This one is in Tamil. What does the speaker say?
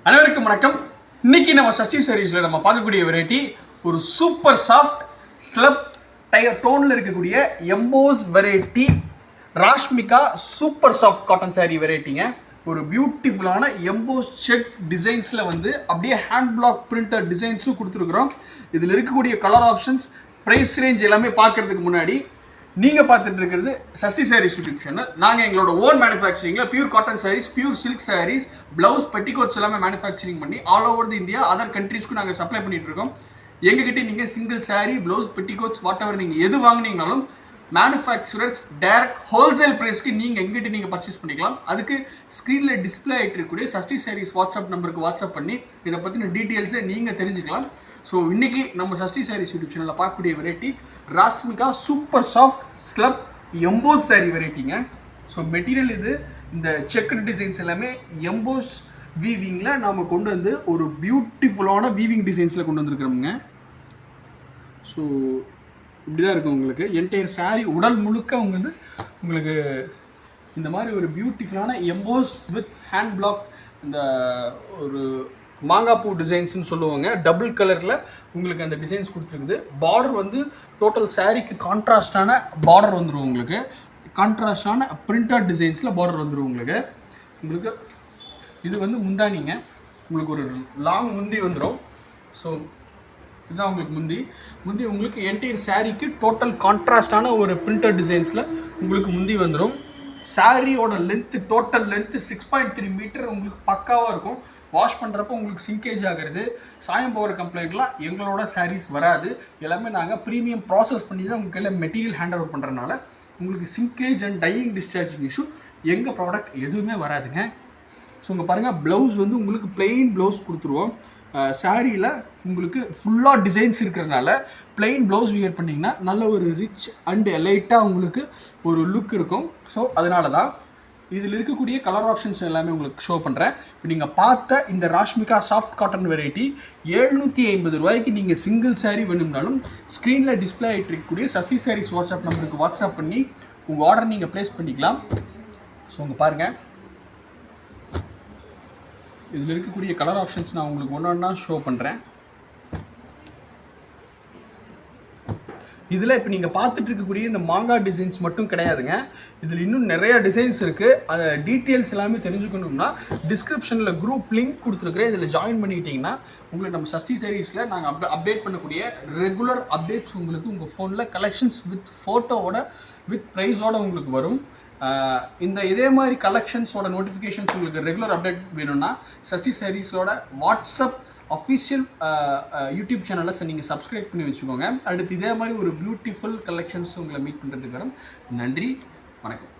அனைவருக்கும் வணக்கம். இன்னைக்கு நம்ம சஷ்டி சாரீஸ்ல நம்ம பார்க்கக்கூடிய வெரைட்டி ஒரு சூப்பர் சாஃப்ட் ஸ்லப் டோன்ல இருக்கக்கூடிய emboss variety Rashmika super soft cotton sari வெரைட்டிங்க. ஒரு பியூட்டிஃபுல்லான எம்போஸ் செக் டிசைன்ஸ்ல வந்து அப்படியே ஹேண்ட் பிளாக் பிரிண்டட் டிசைன்ஸும் கொடுத்துருக்குறோம். இதில் இருக்கக்கூடிய கலர் ஆப்ஷன்ஸ், ப்ரைஸ் ரேஞ்ச் எல்லாமே பார்க்கறதுக்கு முன்னாடி நீங்கள் பார்த்துட்டு இருக்கிறது சஷ்டி சாரீஸ் யூடியூப் சேனல். நாங்கள் எங்களோட ஓன் மேனுஃபேக்சரிங்கில் pure cotton saris, pure silk saris, blouse, petticoats எல்லாமே மேனுஃபேக்சரிங் பண்ணி all over the India other கண்ட்ரீஸ்க்கும் நாங்கள் சப்ளை பண்ணிட்டு இருக்கோம். எங்ககிட்ட நீங்கள் single sari, blouse, petticoats whatever நீங்கள் எது வாங்கினீங்கனாலும் மேனுஃபேக்சரர்ஸ் டைரக்ட் ஹோல்சேல் ப்ரைஸ்க்கு நீங்கள் எங்கிட்ட நீங்கள் பர்ச்சேஸ் பண்ணிக்கலாம். அதுக்கு ஸ்க்ரீனில் டிஸ்பிளே ஆகிட்டு இருக்கக்கூடிய சஷ்டி சாரீஸ் வாட்ஸ்அப் நம்பருக்கு வாட்ஸ்அப் பண்ணி இதை பற்றின டீட்டெயில்ஸை நீங்கள் தெரிஞ்சுக்கலாம். ஸோ இன்றைக்கி நம்ம சஷ்டி சாரீஸ் யூடியூப் சேனலில் பார்க்கக்கூடிய variety Rashmika super soft slub emboss saree வெரைட்டிங்க. ஸோ மெட்டீரியல் இது இந்த செக்குடு டிசைன்ஸ் எல்லாமே எம்போஸ் வீவிங்கில் நாம் கொண்டு வந்து ஒரு பியூட்டிஃபுல்லான வீவிங் டிசைன்ஸில் கொண்டு வந்துருக்குறோமுங்க. ஸோ இப்படி தான் இருக்கும் உங்களுக்கு என்டையர் சாரீ உடல் முழுக்க வந்து உங்களுக்கு இந்த மாதிரி ஒரு பியூட்டிஃபுல்லான எம்போஸ் வித் ஹேண்ட் பிளாக், இந்த ஒரு மாங்காப்பூ டிசைன்ஸ்னு சொல்லுவாங்க. டபுள் கலரில் உங்களுக்கு அந்த டிசைன்ஸ் கொடுத்துருக்குது. பார்டர் வந்து டோட்டல் சாரீக்கு கான்ட்ராஸ்டான பார்டர் வந்துடும். உங்களுக்கு கான்ட்ராஸ்டான பிரிண்டட் டிசைன்ஸில் பார்டர் வந்துடும். உங்களுக்கு இது வந்து முந்தானிங்க. உங்களுக்கு ஒரு லாங் முந்தி வந்துடும். ஸோ இதுதான் உங்களுக்கு முந்தி உங்களுக்கு என்டையர் சாரீக்கு டோட்டல் கான்ட்ராஸ்டான ஒரு பிரிண்டட் டிசைன்ஸில் உங்களுக்கு முந்தி வந்துடும். சாரியோட லென்த்து, டோட்டல் லென்த்து 6.3 மீட்டர் உங்களுக்கு பக்காவாக இருக்கும். வாஷ் பண்ணுறப்போ உங்களுக்கு சிங்கேஜ் ஆகிறது, சாயம் போகிற கம்ப்ளைண்ட்லாம் எங்களோட சாரீஸ் வராது. எல்லாமே நாங்கள் ப்ரீமியம் ப்ராசஸ் பண்ணி தான் உங்களுக்கு எல்லாம் மெட்டீரியல் ஹேண்ட் ஓவர் பண்ணுறதுனால உங்களுக்கு சிங்கேஜ் அண்ட் டையிங் டிஸ்சார்ஜிங் இஷ்யூ எங்கள் ப்ராடக்ட் எதுவுமே வராதுங்க. ஸோ இங்கே பாருங்கள், ப்ளவுஸ் வந்து உங்களுக்கு பிளெயின் ப்ளவுஸ் கொடுத்துருவோம். சாரியில் உங்களுக்கு ஃபுல்லாக டிசைன்ஸ் இருக்கிறதுனால பிளெயின் ப்ளவுஸ் வியர் பண்ணிங்கன்னா நல்ல ஒரு ரிச் அண்ட் எலைட்டாக உங்களுக்கு ஒரு லுக் இருக்கும். ஸோ அதனால தான் இதில் இருக்கக்கூடிய கலர் ஆப்ஷன்ஸ் எல்லாமே உங்களுக்கு ஷோ பண்ணுறேன். இப்போ நீங்கள் பார்த்த இந்த ராஷ்மிகா சாஃப்ட் காட்டன் வெரைட்டி 750 ரூபாய்க்கு நீங்கள் சிங்கிள் சாரீ வேணும்னாலும் ஸ்க்ரீனில் டிஸ்பிளே ஆகிட்டு இருக்கக்கூடிய சஷ்டி சாரீஸ் வாட்ஸ்அப் நம்பருக்கு வாட்ஸ்அப் பண்ணி உங்கள் ஆர்டர் நீங்கள் ப்ளேஸ் பண்ணிக்கலாம். ஸோ உங்க பாருங்கள், இதில் இருக்கக்கூடிய கலர் ஆப்ஷன்ஸ் நான் உங்களுக்கு ஒன்றா ஷோ பண்ணுறேன். இதில் இப்போ நீங்கள் பார்த்துட்டு இருக்கக்கூடிய இந்த மாங்கா டிசைன்ஸ் மட்டும் கிடையாதுங்க. இதில் இன்னும் நிறையா டிசைன்ஸ் இருக்குது. அந்த டீட்டெயில்ஸ் எல்லாமே தெரிஞ்சுக்கணும்னா டிஸ்கிரிப்ஷனில் குரூப் லிங்க் கொடுத்துருக்குறேன். இதில் ஜாயின் பண்ணிக்கிட்டிங்கன்னா உங்களுக்கு நம்ம சஷ்டி சாரீஸில் நாங்கள் அப்டேட் பண்ணக்கூடிய ரெகுலர் அப்டேட்ஸ் உங்களுக்கு உங்கள் ஃபோனில் கலெக்ஷன்ஸ் வித் ஃபோட்டோவோட வித் ப்ரைஸோட உங்களுக்கு வரும். இதே மாதிரி கலெக்ஷன்ஸோட நோட்டிஃபிகேஷன்ஸ் உங்களுக்கு ரெகுலர் அப்டேட் வேணும்னா சஷ்டி சாரீஸோட வாட்ஸ்அப் அஃபிஷியல் யூடியூப் சேனலில் நீங்கள் சப்ஸ்கிரைப் பண்ணி வச்சுக்கோங்க. அடுத்து இதே மாதிரி ஒரு பியூட்டிஃபுல் கலெக்ஷன்ஸ் உங்களை மீட் பண்ணுறதுக்கு வரும். நன்றி, வணக்கம்.